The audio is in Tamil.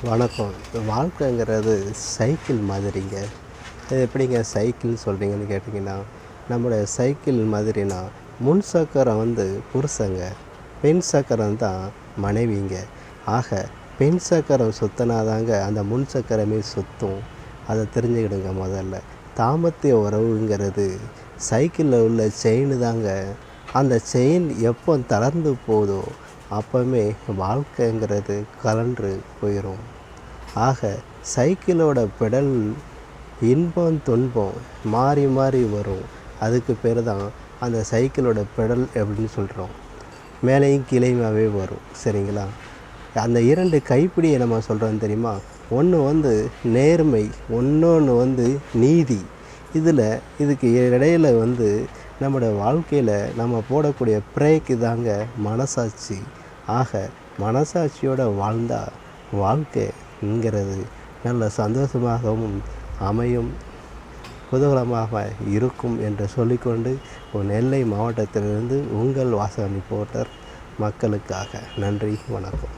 வணக்கம். இப்போ வாழ்க்கைங்கிறது சைக்கிள் மாதிரிங்க. இது எப்படிங்க சைக்கிள்னு சொல்கிறீங்கன்னு கேட்டிங்கன்னா, நம்முடைய சைக்கிள் மாதிரினா, முன் சக்கரம் புருஷங்க, பெண் சக்கரம் தான் மனைவிங்க. ஆக பெண் சக்கரம் சுத்தினாதாங்க அந்த முன் சக்கரமே சுத்தும். அதை தெரிஞ்சுக்கிடுங்க முதல்ல. தாம்பத்திய உறவுங்கிறது சைக்கிளில் உள்ள செயின் தாங்க. அந்த செயின் எப்போ தளர்ந்து போதோ அப்போவுமே வாழ்க்கைங்கிறது கழன்று போயிடும். ஆக சைக்கிளோட பெடல் இன்பம் துன்பம் மாறி மாறி வரும். அதுக்கு பேர் தான் அந்த சைக்கிளோட பெடல் அப்படின்னு சொல்கிறோம். மேலேயும் கீழேயுமாவே வரும். சரிங்களா? அந்த 2 கைப்பிடியை நம்ம சொல்கிறோம் தெரியுமா? ஒன்று நேர்மை, இன்னொன்று நீதி. இதுக்கு இடையில் நம்முடைய வாழ்க்கையில் நம்ம போடக்கூடிய பிரேக்கு தாங்க மனசாட்சி. ஆக மனசாட்சியோடு வாழ்ந்தால் வாழ்க்கைங்கிறது நல்ல சந்தோஷமாகவும் அமையும், குதூகலமாக இருக்கும் என்று சொல்லிக்கொண்டு நெல்லை மாவட்டத்திலிருந்து உங்கள் வாசகன் ரிப்போர்ட்டர் மக்களுக்காக. நன்றி, வணக்கம்.